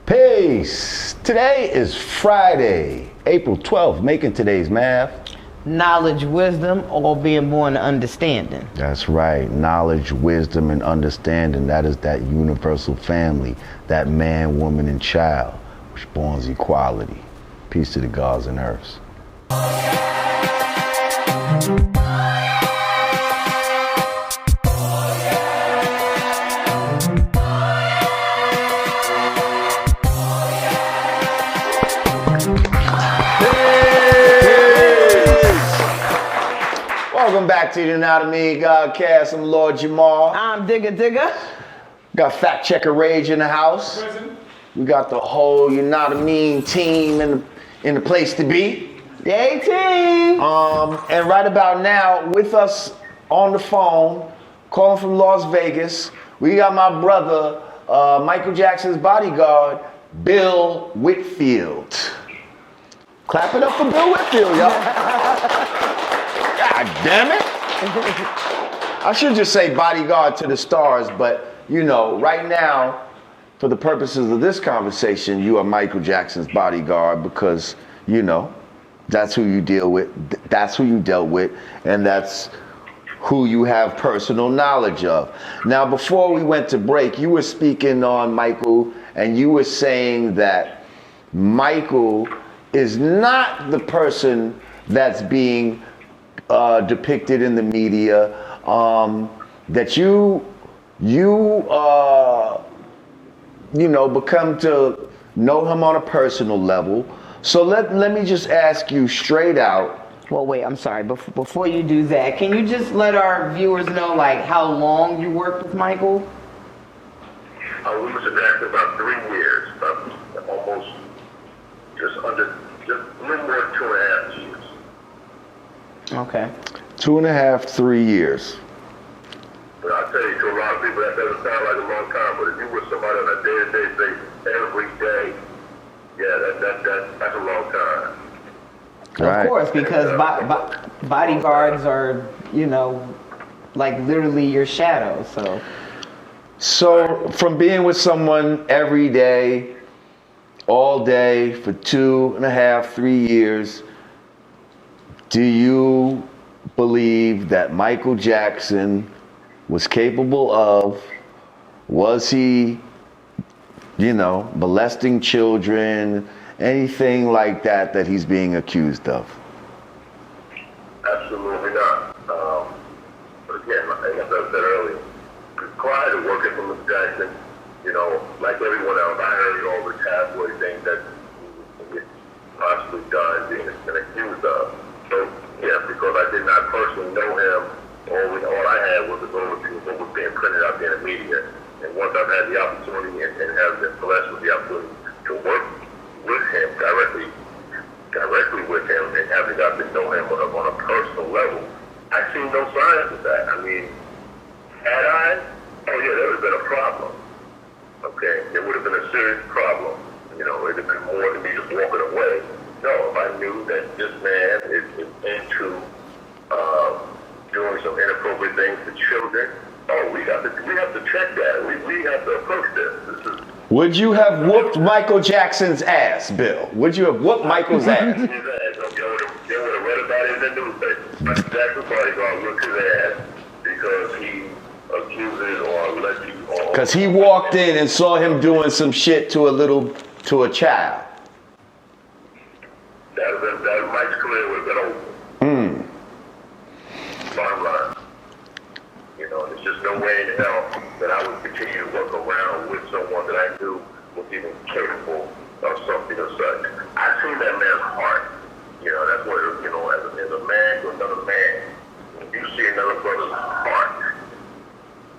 Peace. Today is Friday, April 12th, making today's math. Knowledge, wisdom, all being born to understanding. That's right. Knowledge, wisdom, and understanding. That is that universal family, that man, woman, and child, which spawns equality. Peace to the gods and earths. Welcome back to the Yanadameen Godcast. I'm Lord Jamar. I'm Digga. Got Fact Checker Rage in the house. Present. We got the whole Yanadameen team in the place to be. Yay, team! And right about now, with us on the phone, calling from Las Vegas, we got my brother, Micheal Jackson's bodyguard, Bill Whitfield. Clap it up for Bill Whitfield, y'all. God damn it! I should just say bodyguard to the stars, but you know, right now, for the purposes of this conversation, you are Micheal Jackson's bodyguard because, you know, that's who you deal with, that's who you dealt with, and that's who you have personal knowledge of. Now, before we went to break, you were speaking on Micheal, and you were saying that Micheal is not the person that's being depicted in the media, that you become to know him on a personal level. So let me just ask you straight out. Well, wait, I'm sorry. Before you do that, can you just let our viewers know, like, how long you worked with Micheal? We was in about 3 years, almost just a little more than 2.5 years. Okay. 2.5, 3 years. But I tell you, to a lot of people, that doesn't sound like a long time. But if you were somebody on a day-to-day basis, every day, yeah, that's a long time. Right. Of course, because bodyguards are, like literally your shadow. So from being with someone every day, all day for 2.5, 3 years, do you believe that Micheal Jackson was capable of, was he, molesting children, anything like that he's being accused of? Absolutely not. But again, as I said earlier, prior to working for Mr. Jackson, like everyone else, I heard all the tabloid things that he possibly done, being accused of. So, yeah, because I did not personally know him, all I had was a overview of what was being printed out there in the media. And once I've had the opportunity and have been blessed with the opportunity to work with him directly with him, and having got to know him on a personal level, I seen no signs of that. I mean, had I? Oh yeah, there would have been a problem. Okay, it would have been a serious problem. It would have been more than me just walking away. No, if I knew that this man is into doing some inappropriate things to children, we have to check that. We have to approach this. Would you have whooped Micheal Jackson's ass, Bill? Would you have whooped Michael's ass? His ass. They would have read about it in the newspaper. Michael Jackson's bodyguard whooped his ass because he accuses or alleges. Because he walked in and saw him doing some shit to a child. That Mike's career would have been over. Bottom line. There's just no way in hell that I would continue to work around with someone that I knew was even capable of something of such. I've seen that man's heart. That's what, as a man to another man, when you see another brother's heart,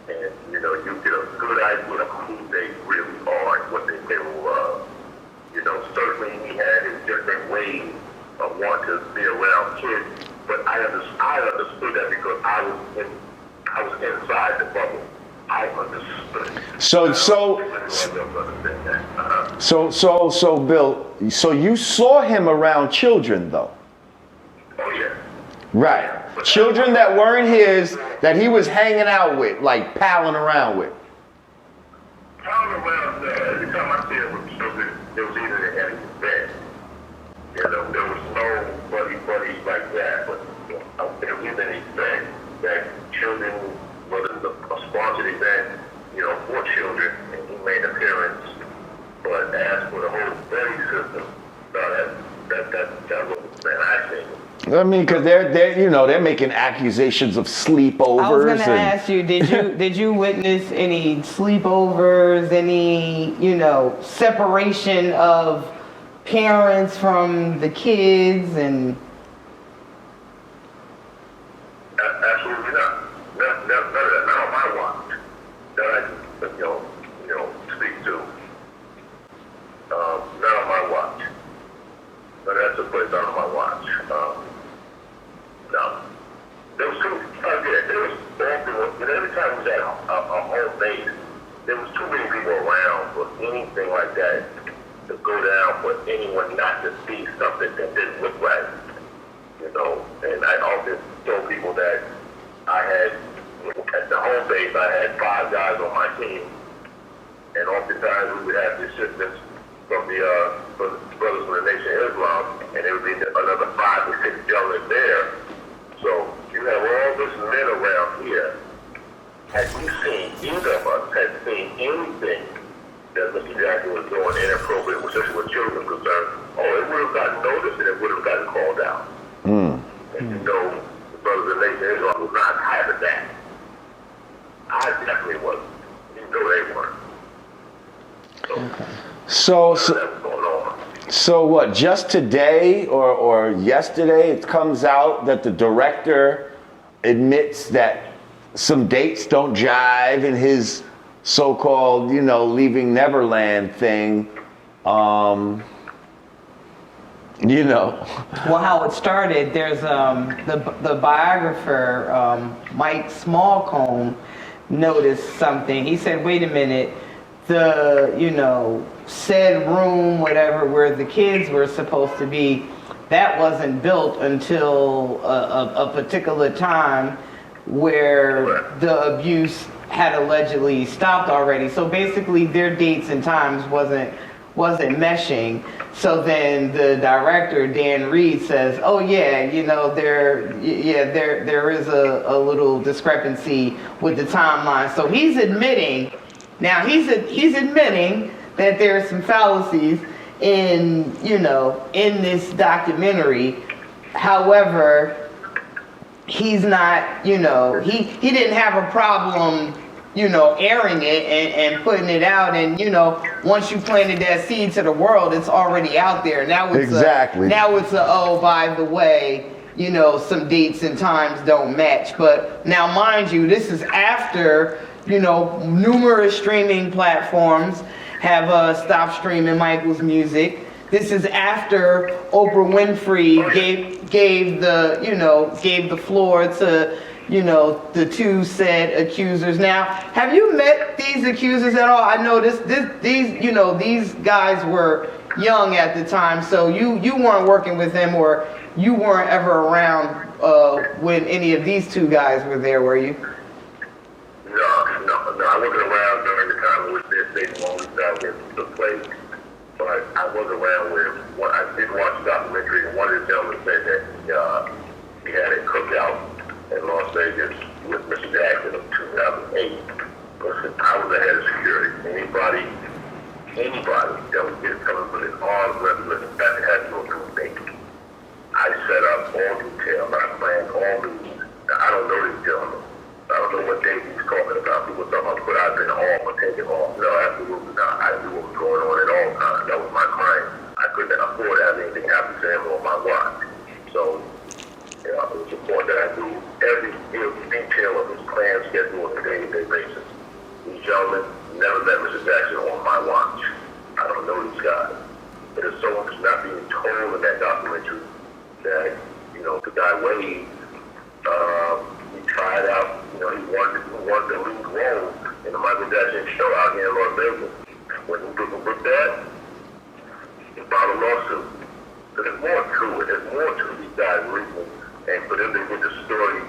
and, you get a good idea of who they really are and what they're capable of. Certainly he had his different ways of wanting to be around kids, but I understood that because I was inside the bubble. I understood. So Bill, so you saw him around children though? Oh yeah. Right. Children that weren't his, that he was hanging out with, like palling around with. Palling around, every time I see him with children, it was either at an event. You know, there was no buddy like that, but there was an event that children, whether it was a sponsored event, you know, for children, and he made an appearance. But as for the whole buddy system, no, that wasn't the I think. I mean, because they're making accusations of sleepovers. I was going to ask you, did you witness any sleepovers, any, separation of parents from the kids and? Absolutely not. None of that. Not on my watch. That I can, speak to. Not on my watch. But that's a place not on my watch. No. There was every time we was at a home base, there was too many people around for anything like that to go down for anyone not to see something that didn't look right. And I often told people that I had, at the home base, I had 5 guys on my team, and oftentimes we would have the assistants from the Brothers of the Nation of Islam, and there would be another 5 or 6 gentlemen there. So you have all this men around here. Had we seen, either of us had seen anything that Mr. Jackson was doing inappropriate, especially with children concerned, it would have gotten noticed and it would have gotten called out. And the Brothers of the Nation of Islam was not having that. I definitely wasn't, even though they weren't. So what, just today or yesterday it comes out that the director admits that some dates don't jive in his so-called, Leaving Neverland thing. Well, how it started, there's the biographer, Mike Smallcombe, noticed something. He said, wait a minute, the, said room, whatever, where the kids were supposed to be, that wasn't built until a particular time where the abuse had allegedly stopped already. So basically their dates and times wasn't meshing. So then the director, Dan Reed, says, oh yeah, there is a little discrepancy with the timeline. So he's admitting that there are some fallacies in this documentary. However, he's not, he didn't have a problem, airing it and putting it out. And, once you planted that seed to the world, it's already out there. Now it's oh, by the way, some dates and times don't match. But now, mind you, this is after, numerous streaming platforms have stopped streaming Michael's music. This is after Oprah Winfrey gave the floor to, the 2 said accusers. Now, have you met these accusers at all? I know these guys were young at the time, so you weren't working with them, or you weren't ever around when any of these 2 guys were there, were you? No, I wasn't around during the time when they always took place. But I was around when I did watch the documentary, and one of the gentlemen said that he had a cookout in Las Vegas with Mr. Jackson in 2008. Listen, I was the head of security. Anybody that was getting coming with an armed listen, that had to go through me. I set up all details. I planned all these. Now, I don't know these gentlemen. I don't know what Dave he's talking about. People talking about, but I've been off or taken off. No, absolutely not. I knew what was going on at all times. That was my client. I couldn't afford to have anything happen to him on my watch. So, it was important that I knew every detail of his plan schedule on a day-to-day basis. These gentlemen never met Mr. Jackson on my watch. I don't know these guys. But there's so much not being told in that documentary that, the guy Wade, he tried out, he wanted the lead role in the Michael Jackson show out here in Las Vegas. When he booked that, he filed a lawsuit. So there's more to it. There's more to these guys' reasons. And for them to get the story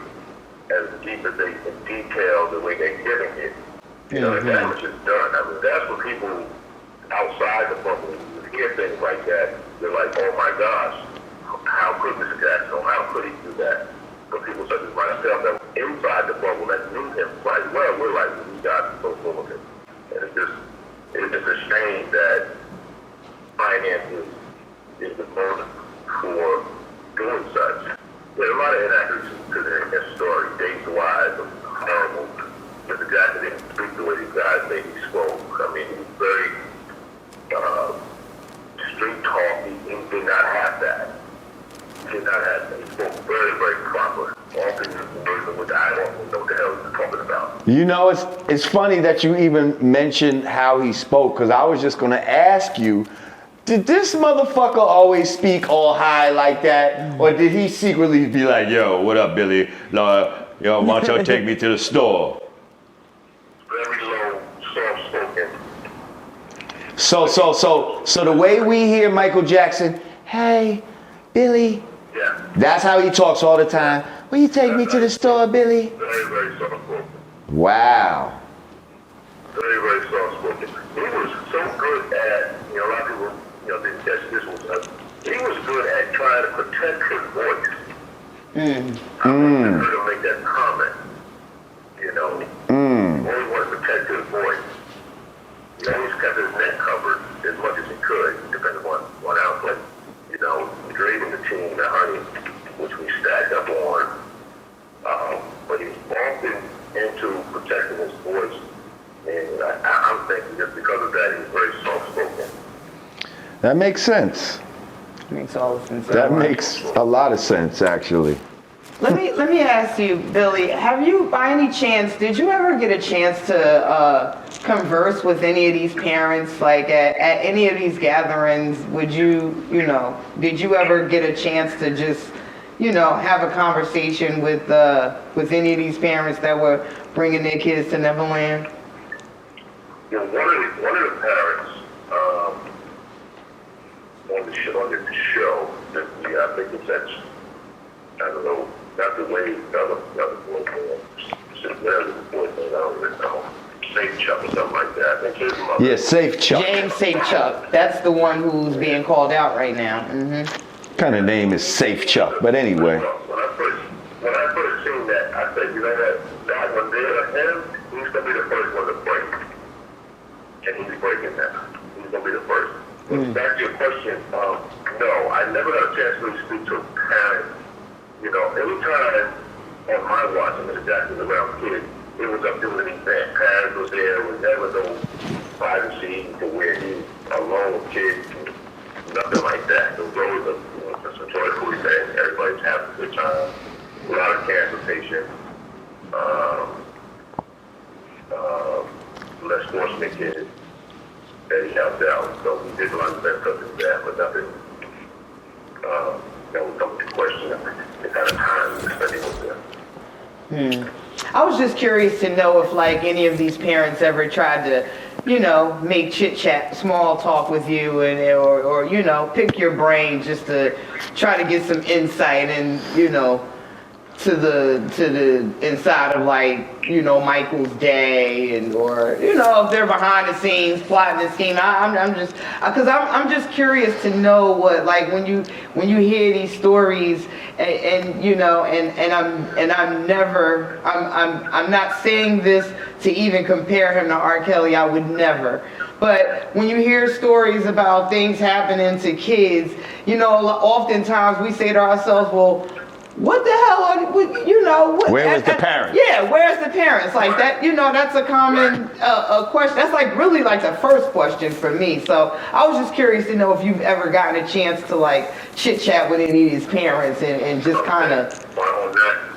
as deep as they can detail the way they're giving it, the damage is done. I mean, that's what people outside the bubble hear things like that, you're like, oh my gosh, how could Mr. Jackson, how could he do that? But people such as myself that were inside the bubble that knew him quite well, we're like, we got so full of him. And it's just a shame that finances is the motive for doing such. There's a lot of inaccuracies to their story, dates-wise, horrible. Mr. Jackson didn't speak the way these guys maybe spoke. I mean, he was very street talk. He did not have that. He did not have that. He spoke very, very proper. Often using words which I don't know what the hell he was talking about. You know, it's funny that you even mentioned how he spoke, because I was just going to ask you, did this motherfucker always speak all high like that? Or did he secretly be like, yo, what up, Billy? Yo, why don't you take me to the store? Very low, soft-spoken. So the way we hear Micheal Jackson, hey, Billy, Yeah. that's how he talks all the time. Will you take me to the store, Billy? Very, very soft-spoken. Wow. Very, very soft-spoken. He was so good at, a lot of people, didn't catch this one. He was good at trying to protect his voice. I heard him make that comment. Always wanted to protect his voice. He always kept his neck covered as much as he could, depending on outlet. Grading the team, the honey, which we stacked up on. But he was often into protecting his voice. And I'm thinking that because of that, he was very soft-spoken. That makes sense. Makes all the sense. That makes a lot of sense, actually. Let me ask you, Billy, have you, by any chance, did you ever get a chance to converse with any of these parents, like at any of these gatherings? Would you, did you ever get a chance to just, have a conversation with any of these parents that were bringing their kids to Neverland? One of the parents on the show, I think it's that, I don't know, not the way the other boy sitting there with the boyfriend, I don't know, Safe Chuck or something like that. I think his mother. Yeah, Safe Chuck. James Safe Chuck. That's the one who's being called out right now. Kind of name is Safe Chuck, but anyway. When I first seen that, I said, that one there, him, he's gonna be the first one to break. And he's breaking that. He's gonna be the first. Back to your question, no, I never got a chance to really speak to a parent. Anytime on my watch, Mr. Jackson around kids, it was up to an event. Parents was there, was never no privacy to where he's alone with kids, nothing like that. It was always a joyful event. Everybody's having a good time. A lot of cancer patients, less fortunate kids that he helped out. So we did a lot of that stuff in that, but nothing that would come to question the kind of time we're spending with them. I was just curious to know if, like, any of these parents ever tried to, make chit-chat, small talk with you, and or pick your brain just to try to get some insight and, to the inside of, like, Michael's day, and or if they're behind the scenes plotting the scheme. I'm just curious to know what, like, when you hear these stories, and I'm not saying this to even compare him to R. Kelly. I would never. But when you hear stories about things happening to kids, oftentimes we say to ourselves, well, what the hell are, Where was the parents? Yeah, where's the parents? Like that, that's a common question. That's like really like the first question for me. So I was just curious to know if you've ever gotten a chance to like chit chat with any of these parents and just kind of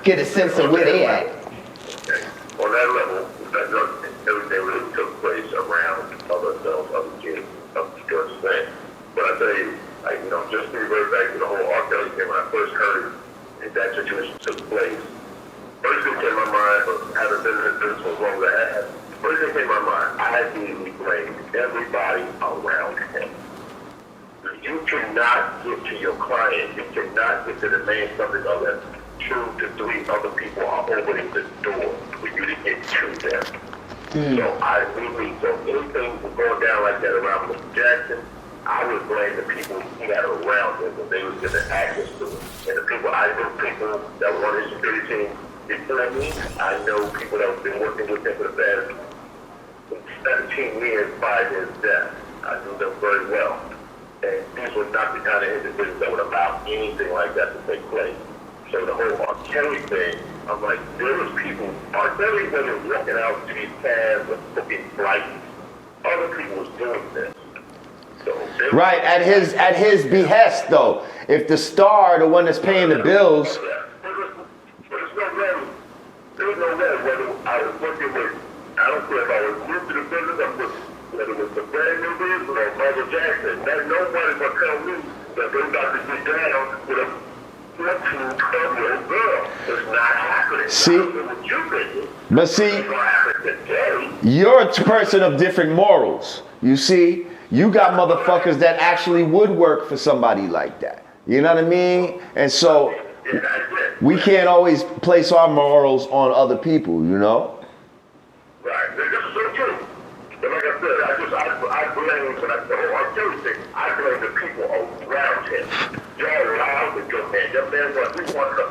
get a sense of where they at. Okay. On that level, everything really took place around other kids, other things. But I tell you, just to revert back to the whole R. Kelly thing, when I first heard that situation took place, first thing came to my mind, but having been in this business for as long as I have, first thing came to my mind, I immediately blamed everybody around him. You cannot get to your client, you cannot get to the main subject of that 2 to 3 other people are opening the door for you to get to them. So I immediately, so anything was going down like that around Mr. Jackson, I would blame the people he had around him when they was given access to him. And the people, I know people that were on his security team before me. I know people that have been working with him for the past 17 years by his death. I knew them very well. And these were not the kind of individuals that would allow anything like that to take place. So the whole R. Kelly thing, I'm like, there was people, R. Kelly wasn't walking out to these cabs and booking flights. Other people was doing this. So right, at his behest though. If the star, the one that's paying the bills. But it's no matter, there was no matter whether I was working with, I don't care if I was new to the business, whether it was the brand new business or Micheal Jackson, that nobody but tell me that they got to get down with a 14-12-year-old girl. It's not happening. See? What you thinking. But see, you're a person of different morals. You see, you got motherfuckers that actually would work for somebody like that. You know what I mean? And so we can't always place our morals on other people, you know? Right. This is so true. But like I said, I blame, when I say, oh, I'm telling you, I blame the people around him. Y'all allowed the good man. Your man was, we want to,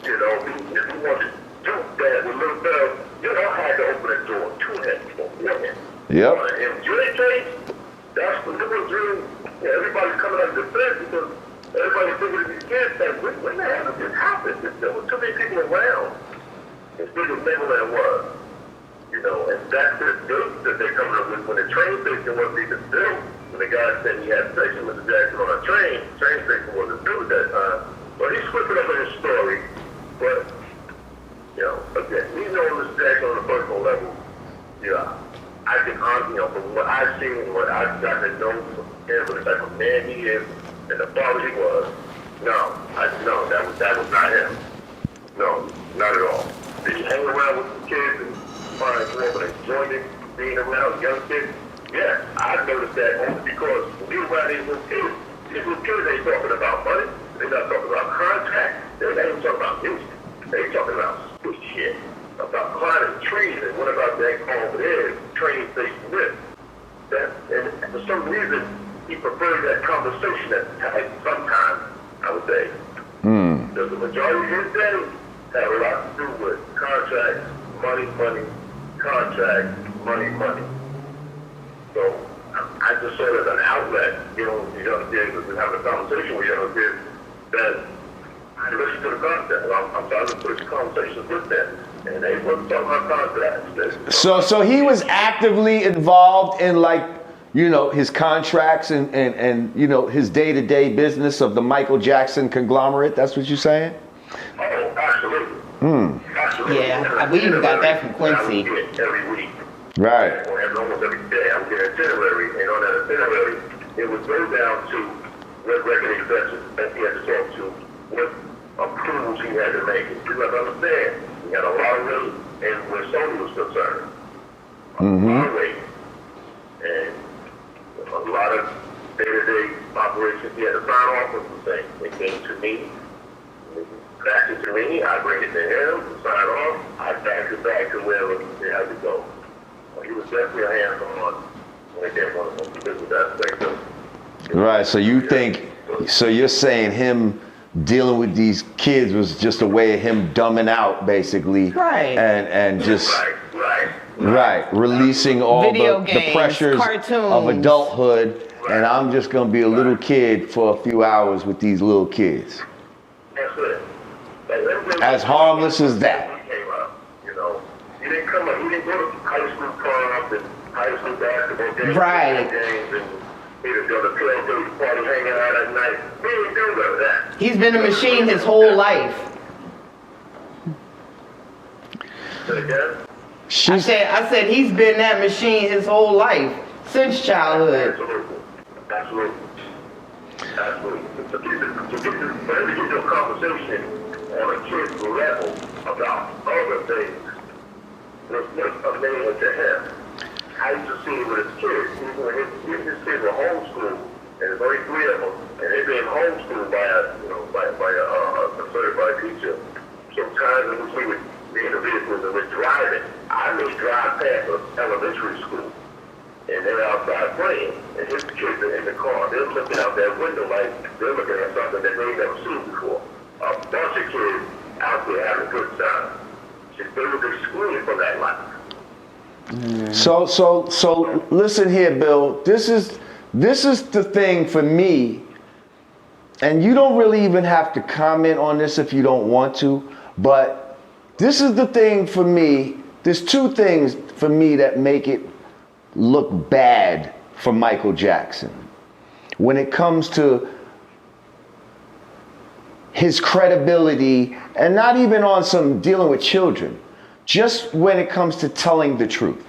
you know, if you want to do that with little Bill, you know, I had to open the door to him for him. Yep. In Julie case, that's the little dream. Everybody's coming out of the fence because everybody thinking these kids that when the hell did this happen? There were too many people around. As big as Neverland was. You know, and that's the date that they're coming up with when the train station wasn't even built. When the guy said he had sex with Mr. Jackson on a train station wasn't built at that time. But he's flipping up in his story. But, you know, again, we know Mr. Jackson on a personal level. Yeah, I can honestly, you know, from what I've seen, what I've gotten to know from him, the type of man he is, and the father he was, no, that was not him. No, not at all. Did he hang around with the kids and find more enjoyment being around young kids? Yeah, I noticed that only because when we were around these little kids ain't talking about money, they're not talking about contracts, they ain't even talking about music, they talking about stupid shit, about climbing trees, and what about that over there, train station with. And for some reason, he preferred that conversation at sometimes, I would say. Because the majority of his days have a lot to do with contracts, money, contracts, money. So I just saw it as an outlet, you know, the young kids, to have a conversation with young kids that I listen to the content. I'm trying to push conversations with them. And they wasn't talking about contracts. So he was actively involved in, like, you know, his contracts and you know, his day-to-day business of the Micheal Jackson conglomerate. That's what you're saying? Oh, absolutely. Absolutely. Yeah, we even got that from Quincy. Every week. Right. And almost every day I would get an itinerary, and on that itinerary, it would go down to what record executives that he had to talk to, what approvals he had to make. You have to understand, he had a lot of weight, and where Sony was concerned, a lot of weight, and a lot of day-to-day operations he had to sign off with the thing. It came to me, back it to me, I bring it to him, sign off, I back it back to wherever they had to go. He was definitely a hands-on when it came on the business aspect of it. Right, so you think, so you're saying him dealing with these kids was just a way of him dumbing out, basically. Right. And just, Right. releasing all Video the games, pressures cartoons. of adulthood, and I'm just gonna be a little kid for a few hours with these little kids. That's it. As harmless as that. He came up, you know. He didn't come up, he didn't go to high school clubs and high school basketball games. Right. And he didn't go to PLW party, hanging out at night. He didn't do none of that. He's been a machine his whole life. Say again? I said he's been that machine his whole life, since childhood. Absolutely. To get your conversation on a kid's level about other things was amazing to him. I used to see it with his kids. His kids were homeschooled, and there's only 3 of them, and they've been homeschooled by a certified teacher. Sometimes when we would be in the vehicles and we're driving, I may drive past an elementary school and they're outside playing, and his kids are in the car. They're looking out that window like they're looking at something that they ain't never seen before. A bunch of kids out there having a good time. They were excluded from that life. So listen here, Bill. This is the thing for me, and you don't really even have to comment on this if you don't want to, but this is the thing for me. There's two things for me that make it look bad for Micheal Jackson when it comes to his credibility, and not even on some dealing with children, just when it comes to telling the truth.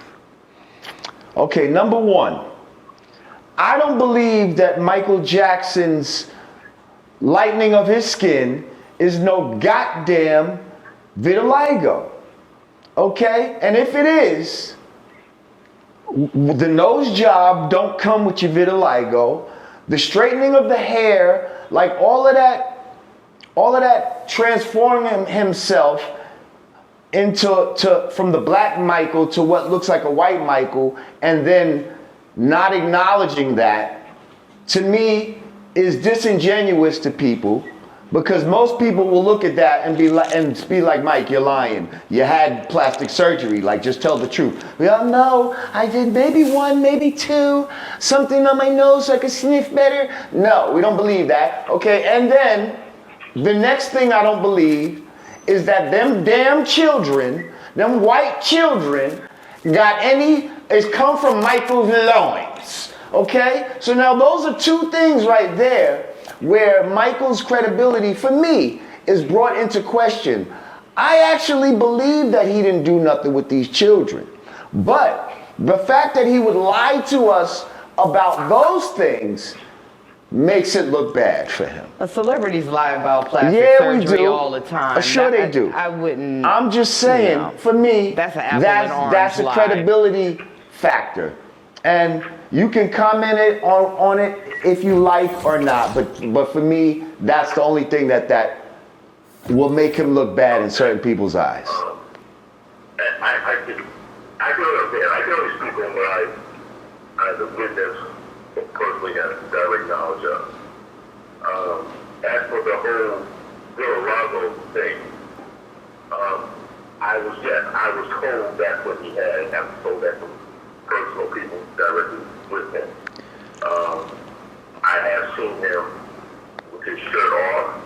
Okay, number one, I don't believe that Micheal Jackson's lightening of his skin is no goddamn vitiligo. Okay? And if it is, the nose job don't come with your vitiligo. The straightening of the hair, like all of that transforming himself from the black Micheal to what looks like a white Micheal, and then not acknowledging that, to me, is disingenuous to people, because most people will look at that and be like, Mike, you're lying. You had plastic surgery. Like, just tell the truth. Well, no, I did maybe one, maybe two, something on my nose so I could sniff better. No, we don't believe that. Okay, and then the next thing I don't believe is that them damn children, them white children, come from Michael's loins. Okay? So now those are two things right there where Michael's credibility, for me, is brought into question. I actually believe that he didn't do nothing with these children. But the fact that he would lie to us about those things makes it look bad for him. Celebrities lie about plastic surgery all the time. Sure they do. I wouldn't. I'm just saying, for me, that's an apple and orange that's a lie. credibility factor. And you can comment on it if you like or not, but for me, that's the only thing that will make him look bad in certain people's eyes. I can only speak on what I the witness personally and direct knowledge of. As for the whole Bill thing, I was told that's what he had. I was told that from personal people directly with him. I have seen him with his shirt off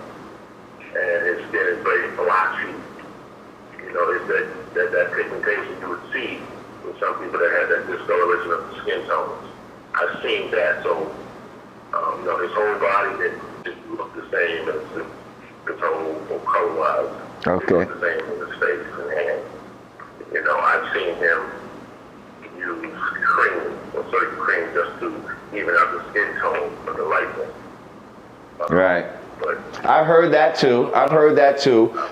and his skin is very blotchy. You know, it's that pigmentation you would see with some people that have that discoloration of the skin tones. I've seen that, so his whole body didn't look the same as his whole color-wise. Okay. It looked the same in his face and hands. You know, I've seen him use cream or certain cream just to even out the skin tone for the lightness. Right. But I've heard that too.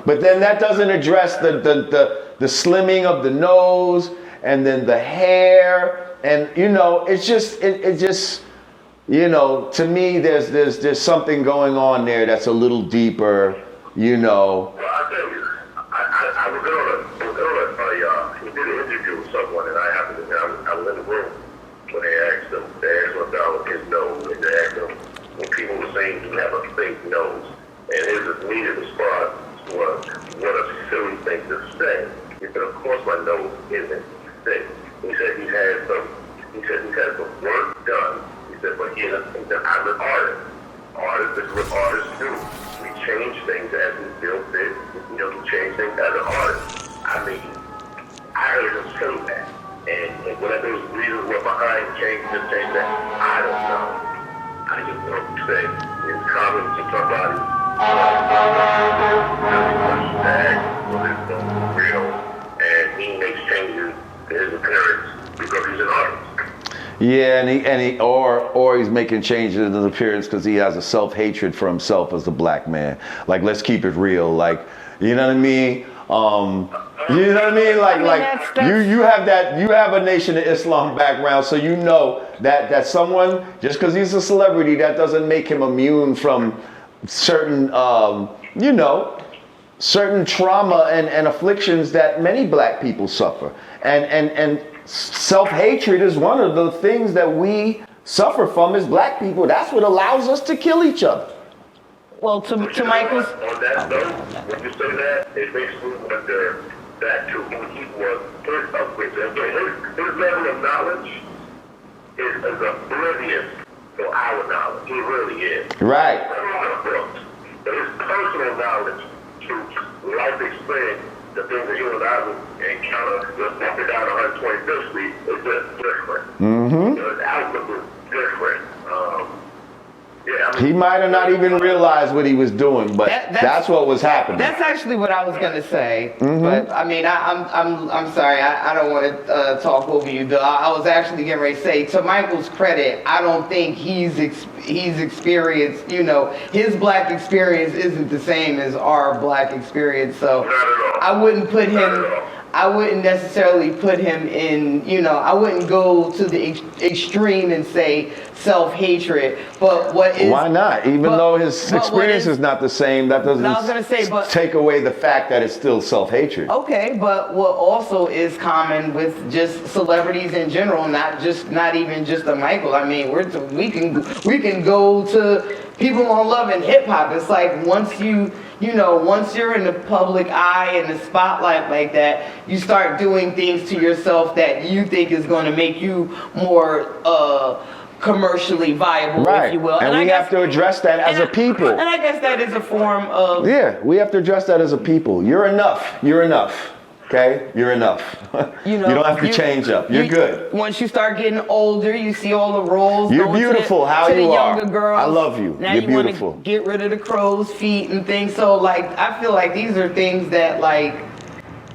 But then that doesn't address the slimming of the nose and then the hair, and it's just to me there's something going on there that's a little deeper. Well, I tell you, I was on he did an interview with someone, and I was in the room when they asked him about his nose, and they asked him when people were saying you have a fake nose, and his immediate response was, what a silly thing to say. He said, of course my nose isn't fake. He said he's had some work done. He said, but I'm an artist. This is what artists do. We change things as we feel fit. We change things as an artist. I mean, I heard him say that. And whatever his reasons were behind change that, I don't know. I just know to say it's common to somebody. Real, and he makes changes to his appearance because he's an artist. Yeah, or he's making changes in his appearance because he has a self-hatred for himself as a black man. Like, let's keep it real. Like, you know what I mean? You have a Nation of Islam background, so you know that someone, just because he's a celebrity, that doesn't make him immune from certain certain trauma and afflictions that many black people suffer. And self-hatred is one of the things that we suffer from as black people. That's what allows us to kill each other. Well, to Michael's. On that note, when you say that, it makes me wonder back to who he was. His level of knowledge is oblivious to our knowledge. He really is. Right. But his personal knowledge through life experience, the things that you and I would encounter just walking down 125th Street, is just different. Mm-hmm. His outlook is different. Yeah, I mean, He might have not even realized what he was doing, but that's what was happening. That's actually what I was gonna say. Mm-hmm. But I mean, I'm sorry. I don't want to talk over you, Bill. I was actually getting ready to say, to Michael's credit, I don't think he's experienced. You know, his black experience isn't the same as our black experience. So not at all. I wouldn't put Not him. at all. I wouldn't necessarily put him in, you know, I wouldn't go to the extreme and say self-hatred, but what is... Why not? Even though his but experience is not the same, that doesn't I was gonna say, but- take away the fact that it's still self-hatred. Okay, but what also is common with just celebrities in general, not even just a Michael. I mean, we can go to people on Love and Hip Hop. It's like once you're in the public eye and the spotlight like that, you start doing things to yourself that you think is going to make you more commercially viable, Right. if you will. And we have to address that as a people. And I guess that is a form of... Yeah, we have to address that as a people. You're enough. You're enough. Okay? You're enough. You don't have to change up. You're good. Once you start getting older, you see all the roles. You're going beautiful to how the you are. younger girls. I love you. Now You're you want beautiful. to get rid of the crow's feet and things. So like, I feel like these are things that like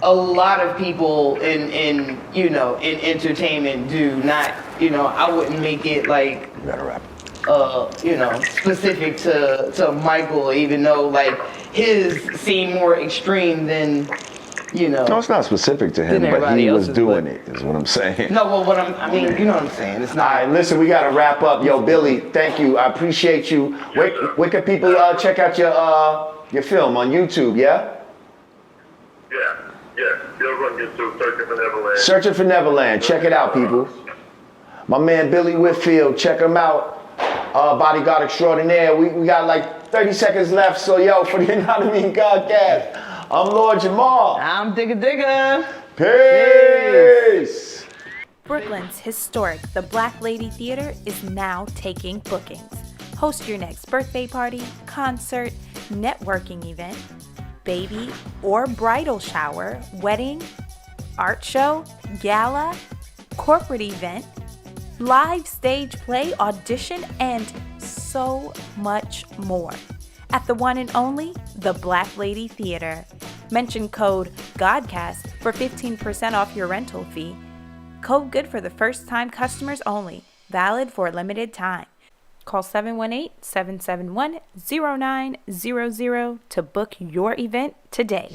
a lot of people in entertainment do. Not, I wouldn't make it like You gotta wrap. specific to Michael, even though like his seem more extreme than. No, it's not specific to him, Than but everybody he was else's, doing but- it, is what I'm saying. No, well, I mean, you know what I'm saying. It's All not. right, listen, we got to wrap up. Yo, Billy, thank you. I appreciate you. Where can people check out your film on YouTube, yeah? Yeah. Still going to get to Searching for Neverland. Searching for Neverland. Check it out, people. My man, Billy Whitfield. Check him out. Bodyguard extraordinaire. We got like 30 seconds left. So, yo, for the Yanadameen Godcast, I'm Lord Jamar. I'm Digga. Peace. Brooklyn's historic The Black Lady Theater is now taking bookings. Host your next birthday party, concert, networking event, baby or bridal shower, wedding, art show, gala, corporate event, live stage play, audition, and so much more. At the one and only The Black Lady Theater. Mention code GODCAST for 15% off your rental fee. Code good for the first time customers only. Valid for a limited time. Call 718-771-0900 to book your event today.